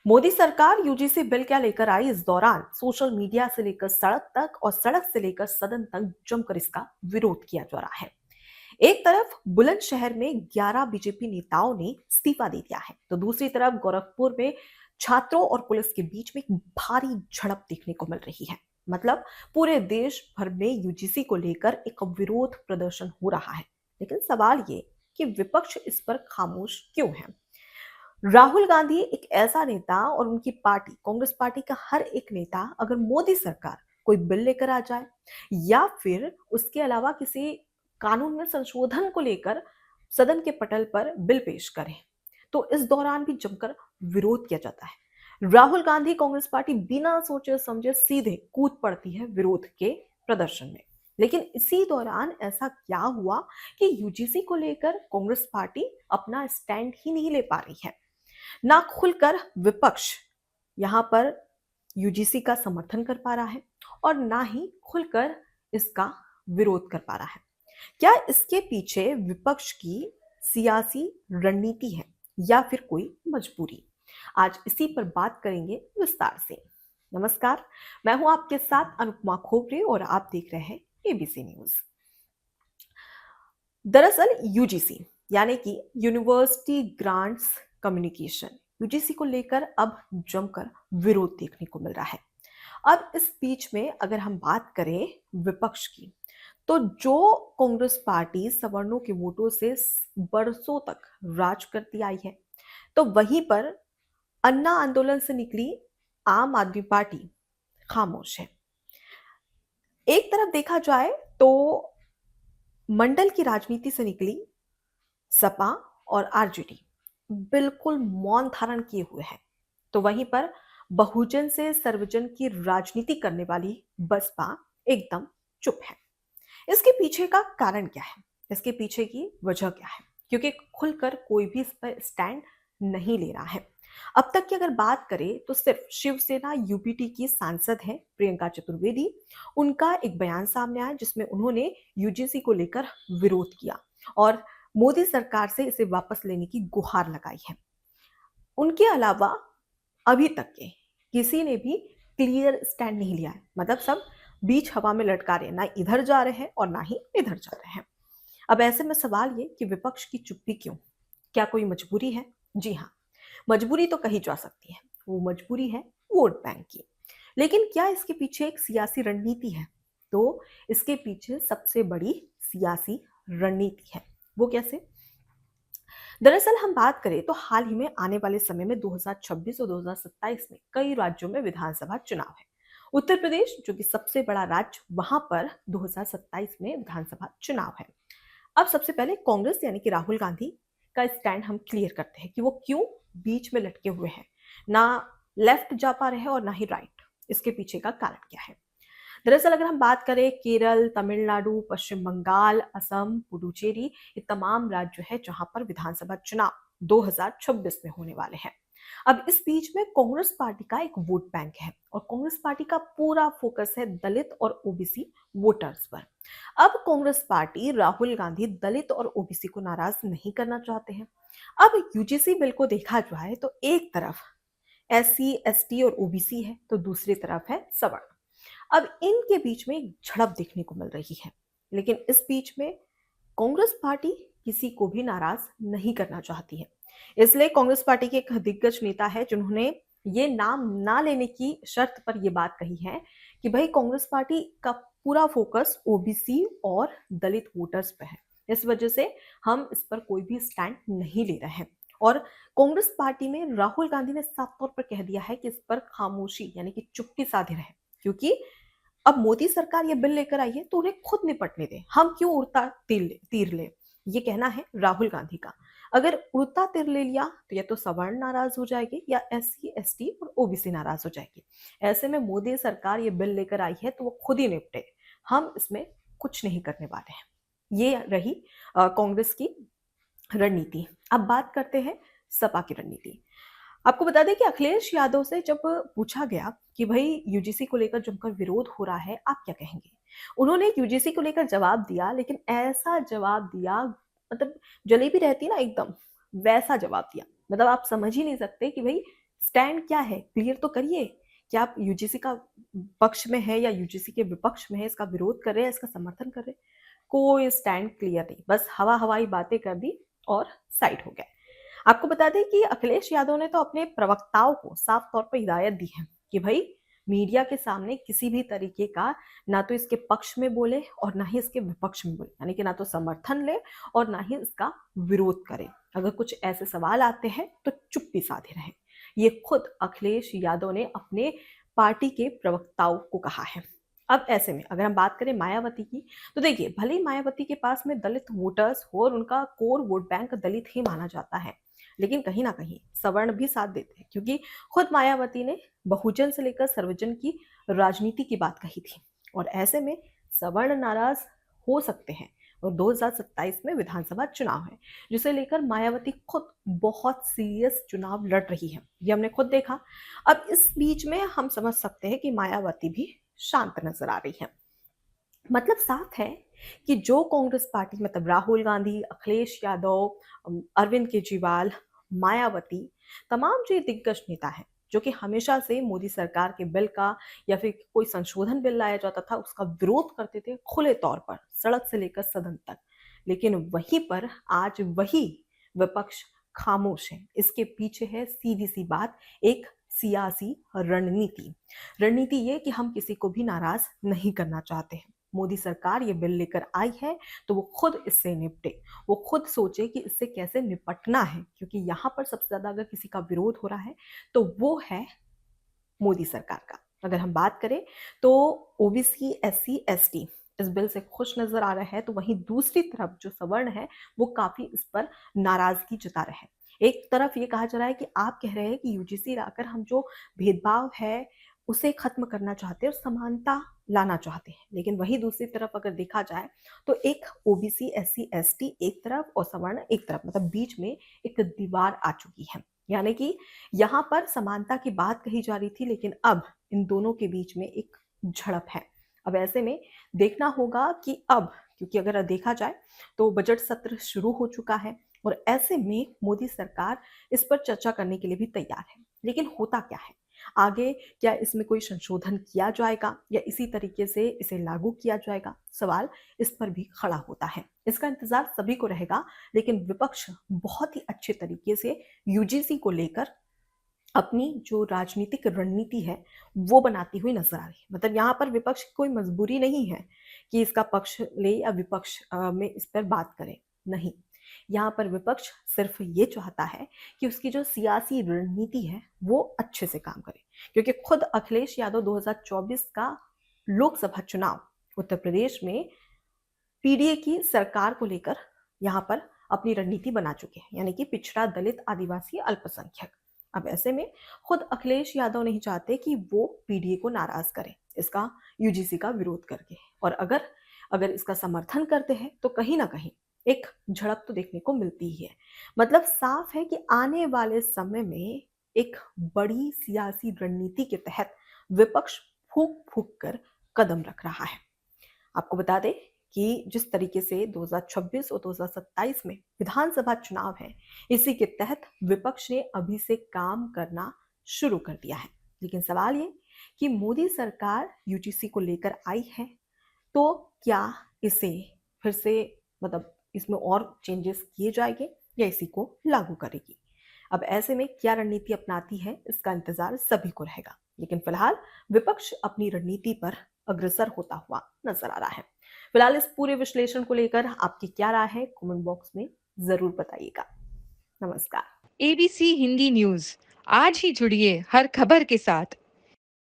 मोदी सरकार UGC bill क्या लेकर आई, इस दौरान सोशल मीडिया से लेकर सड़क तक और सड़क से लेकर सदन तक जमकर इसका विरोध किया जा रहा है। एक तरफ बुलंदशहर में 11 बीजेपी नेताओं ने इस्तीफा दे दिया है, तो दूसरी तरफ गोरखपुर में छात्रों और पुलिस के बीच में एक भारी झड़प देखने को मिल रही है। मतलब पूरे देश भर में यूजीसी को लेकर एक विरोध प्रदर्शन हो रहा है। लेकिन सवाल ये कि विपक्ष इस पर खामोश क्यों है। राहुल गांधी एक ऐसा नेता और उनकी पार्टी कांग्रेस पार्टी का हर एक नेता अगर मोदी सरकार कोई बिल लेकर आ जाए या फिर उसके अलावा किसी कानून में संशोधन को लेकर सदन के पटल पर बिल पेश करे, तो इस दौरान भी जमकर विरोध किया जाता है। राहुल गांधी कांग्रेस पार्टी बिना सोचे समझे सीधे कूद पड़ती है विरोध के प्रदर्शन में। लेकिन इसी दौरान ऐसा क्या हुआ कि यूजीसी को लेकर कांग्रेस पार्टी अपना स्टैंड ही नहीं ले पा रही है। ना खुलकर विपक्ष यहां पर यूजीसी का समर्थन कर पा रहा है और ना ही खुलकर इसका विरोध कर पा रहा है। क्या इसके पीछे विपक्ष की सियासी रणनीति है या फिर कोई मजबूरी? आज इसी पर बात करेंगे विस्तार से। नमस्कार, मैं हूं आपके साथ अनुपमा खोपरे और आप देख रहे हैं एबीसी न्यूज। दरअसल यूजीसी यानी कि यूनिवर्सिटी ग्रांट्स कम्युनिकेशन, यूजीसी को लेकर अब जमकर विरोध देखने को मिल रहा है। अब इस बीच में अगर हम बात करें विपक्ष की, तो जो कांग्रेस पार्टी सवर्णों के वोटों से बरसों तक राज करती आई है, तो वहीं पर अन्ना आंदोलन से निकली आम आदमी पार्टी खामोश है। एक तरफ देखा जाए तो मंडल की राजनीति से निकली सपा और आरजेडी बिल्कुल मौन धारण किए हुए हैं, तो वहीं पर बहुजन से सर्वजन की राजनीति करने वाली बसपा एकदम चुप है। इसके पीछे का कारण क्या है, इसके पीछे की वजह क्या है? क्योंकि खुलकर कोई भी इस पर स्टैंड नहीं ले रहा है। अब तक की अगर बात करें तो सिर्फ शिवसेना यूपीटी की सांसद है प्रियंका चतुर्वेदी, उनका एक बयान सामने आया जिसमें उन्होंने यूजीसी को लेकर विरोध किया और मोदी सरकार से इसे वापस लेने की गुहार लगाई है। उनके अलावा अभी तक के किसी ने भी क्लियर स्टैंड नहीं लिया है। मतलब सब बीच हवा में लटका रहे हैं, ना इधर जा रहे हैं और ना ही इधर जा रहे हैं। अब ऐसे में सवाल ये कि विपक्ष की चुप्पी क्यों? क्या कोई मजबूरी है? जी हाँ, मजबूरी तो कही जा सकती है। वो मजबूरी है वोट बैंक की। लेकिन क्या इसके पीछे एक सियासी रणनीति है? तो इसके पीछे सबसे बड़ी सियासी रणनीति है। वो कैसे? दरअसल हम बात करें तो हाल ही में आने वाले समय में 2026 और 2027 में कई राज्यों में विधानसभा चुनाव है। उत्तर प्रदेश जो कि सबसे बड़ा राज्य, वहां पर 2027 में विधानसभा चुनाव है। अब सबसे पहले कांग्रेस यानी कि राहुल गांधी का स्टैंड हम क्लियर करते हैं कि वो क्यों बीच में लटके हुए हैं, ना लेफ्ट जा पा रहे हैं और ना ही राइट। इसके पीछे का कारण क्या है? दरअसल अगर हम बात करें केरल, तमिलनाडु, पश्चिम बंगाल, असम, पुडुचेरी, ये तमाम राज्य है जहां पर विधानसभा चुनाव 2026 में होने वाले हैं। अब इस बीच में कांग्रेस पार्टी का एक वोट बैंक है और कांग्रेस पार्टी का पूरा फोकस है दलित और ओबीसी वोटर्स पर। अब कांग्रेस पार्टी राहुल गांधी दलित और ओबीसी को नाराज नहीं करना चाहते हैं। अब यूजीसी बिल को देखा जाए तो एक तरफ एससी, एसटी और ओबीसी है, तो दूसरी तरफ है सवर्ण। अब इनके बीच में एक झड़प देखने को मिल रही है। लेकिन इस बीच में कांग्रेस पार्टी किसी को भी नाराज नहीं करना चाहती है। इसलिए कांग्रेस पार्टी के एक दिग्गज नेता है जिन्होंने ये नाम ना लेने की शर्त पर यह बात कही है कि भाई कांग्रेस पार्टी का पूरा फोकस ओबीसी और दलित वोटर्स पे है, इस वजह से हम इस पर कोई भी स्टैंड नहीं ले रहे हैं। और कांग्रेस पार्टी में राहुल गांधी ने साफ तौर पर कह दिया है कि इस पर खामोशी यानी कि चुप्पी साधे रहे, क्योंकि अब मोदी सरकार ये बिल लेकर आई है तो उन्हें खुद निपटने दें, हम क्यों उड़ता तीर ले। ये कहना है राहुल गांधी का। अगर उड़ता तीर ले लिया तो या तो सवर्ण नाराज हो जाएंगे या एससी, एसटी और ओबीसी नाराज हो जाएगी। ऐसे में मोदी सरकार ये बिल लेकर आई है तो वो खुद ही निपटे, हम इसमें कुछ नहीं करने वाले हैं। ये रही कांग्रेस की रणनीति। अब बात करते हैं सपा की रणनीति। आपको बता दें कि अखिलेश यादव से जब पूछा गया कि भाई यूजीसी को लेकर जमकर विरोध हो रहा है, आप क्या कहेंगे? उन्होंने यूजीसी को लेकर जवाब दिया, लेकिन ऐसा जवाब दिया, मतलब जलेबी रहती ना एकदम वैसा जवाब दिया। मतलब आप समझ ही नहीं सकते कि भाई स्टैंड क्या है? क्लियर तो करिए कि आप यूजीसी का पक्ष में हैं या यूजीसी के विपक्ष में हैं, इसका विरोध कर रहे हैं, इसका समर्थन कर रहे हैं। कोई स्टैंड क्लियर नहीं, बस हवा-हवाई बातें कर दी और साइड हो गए। आपको बता दें कि अखिलेश यादव ने तो अपने प्रवक्ताओं को साफ तौर पर हिदायत दी है कि भाई मीडिया के सामने किसी भी तरीके का ना तो इसके पक्ष में बोले और ना ही इसके विपक्ष में बोले, यानी कि ना तो समर्थन ले और ना ही इसका विरोध करे। अगर कुछ ऐसे सवाल आते हैं तो चुप्पी साधे रहें। ये खुद अखिलेश यादव ने अपने पार्टी के प्रवक्ताओं को कहा है। अब ऐसे में अगर हम बात करें मायावती की, तो देखिए भले ही मायावती के पास में दलित वोटर्स हो और उनका कोर वोट बैंक दलित ही माना जाता है, लेकिन कहीं ना कहीं सवर्ण भी साथ देते हैं, क्योंकि खुद मायावती ने बहुजन से लेकर सर्वजन की राजनीति की बात कही थी। और ऐसे में सवर्ण नाराज हो सकते हैं। और 2027 में विधानसभा चुनाव है, जिसे लेकर मायावती खुद बहुत सीरियस चुनाव लड़ रही है, ये हमने खुद देखा। अब इस बीच में हम समझ सकते हैं कि मायावती भी शांत नजर आ रही है। मतलब साफ है कि जो कांग्रेस पार्टी मतलब राहुल गांधी, अखिलेश यादव, अरविंद केजरीवाल, मायावती, तमाम जो ये दिग्गज नेता हैं, जो कि हमेशा से मोदी सरकार के बिल का या फिर कोई संशोधन बिल लाया जाता था उसका विरोध करते थे खुले तौर पर, सड़क से लेकर सदन तक। लेकिन वहीं पर आज वही विपक्ष खामोश है। इसके पीछे है सीधी सी बात, एक सियासी रणनीति। रणनीति ये कि हम किसी को भी नाराज नहीं करना चाहते हैं। मोदी सरकार ये बिल लेकर आई है तो वो खुद इससे निपटे, वो खुद सोचे कि इससे कैसे निपटना है, क्योंकि यहाँ पर सबसे ज्यादा अगर किसी का विरोध हो रहा है तो वो है मोदी सरकार का। अगर हम बात करें तो ओबीसी, एससी, एसटी इस बिल से खुश नजर आ रहे हैं, तो वहीं दूसरी तरफ जो सवर्ण है वो काफी इस पर नाराजगी जता रहे हैं। एक तरफ ये कहा जा रहा है कि आप कह रहे हैं कि यूजीसी लाकर हम जो भेदभाव है उसे खत्म करना चाहते हैं और समानता लाना चाहते हैं, लेकिन वही दूसरी तरफ अगर देखा जाए तो एक ओबीसी, एससी, एसटी एक तरफ और सवर्ण एक तरफ, मतलब बीच में एक दीवार आ चुकी है। यानी कि यहाँ पर समानता की बात कही जा रही थी, लेकिन अब इन दोनों के बीच में एक झड़प है। अब ऐसे में देखना होगा कि अब, क्योंकि अगर देखा जाए तो बजट सत्र शुरू हो चुका है और ऐसे में मोदी सरकार इस पर चर्चा करने के लिए भी तैयार है। लेकिन होता क्या है आगे, क्या इसमें कोई संशोधन किया जाएगा या इसी तरीके से इसे लागू किया जाएगा, सवाल इस पर भी खड़ा होता है। इसका इंतजार सभी को रहेगा, लेकिन विपक्ष बहुत ही अच्छे तरीके से यूजीसी को लेकर अपनी जो राजनीतिक रणनीति है वो बनाती हुई नजर आ रही है। मतलब यहाँ पर विपक्ष की कोई मजबूरी नहीं है कि इसका पक्ष ले या विपक्ष में इस पर बात करे, नहीं। यहाँ पर विपक्ष सिर्फ ये चाहता है कि उसकी जो सियासी रणनीति है वो अच्छे से काम करे, क्योंकि खुद अखिलेश यादव 2024 का लोकसभा चुनाव उत्तर प्रदेश में पीडीए की सरकार को लेकर यहाँ पर अपनी रणनीति बना चुके हैं, यानी कि पिछड़ा, दलित, आदिवासी, अल्पसंख्यक। अब ऐसे में खुद अखिलेश यादव नहीं चाहते कि वो पीडीए को नाराज करें इसका यूजीसी का विरोध करके, और अगर अगर इसका समर्थन करते हैं तो कहीं ना कहीं एक झड़प तो देखने को मिलती ही है। मतलब साफ है कि आने वाले समय में एक बड़ी सियासी रणनीति के तहत विपक्ष फूक फूक कर कदम रख रहा है। आपको बता दें कि जिस तरीके से 2026 और 2027 में विधानसभा चुनाव है, इसी के तहत विपक्ष ने अभी से काम करना शुरू कर दिया है। लेकिन सवाल ये कि मोदी सरकार यूजीसी को लेकर आई है तो क्या इसे फिर से, मतलब इसमें और चेंजेस किए जाएंगे या इसी को लागू करेगी। अब ऐसे में क्या रणनीति अपनाती है इसका इंतजार सभी को रहेगा, लेकिन फिलहाल विपक्ष अपनी रणनीति पर अग्रसर होता हुआ नजर आ रहा है। फिलहाल इस पूरे विश्लेषण को लेकर आपकी क्या राय है, कमेंट बॉक्स में जरूर बताइएगा। नमस्कार। एबीसी हिंदी न्यूज, आज ही जुड़िए हर खबर के साथ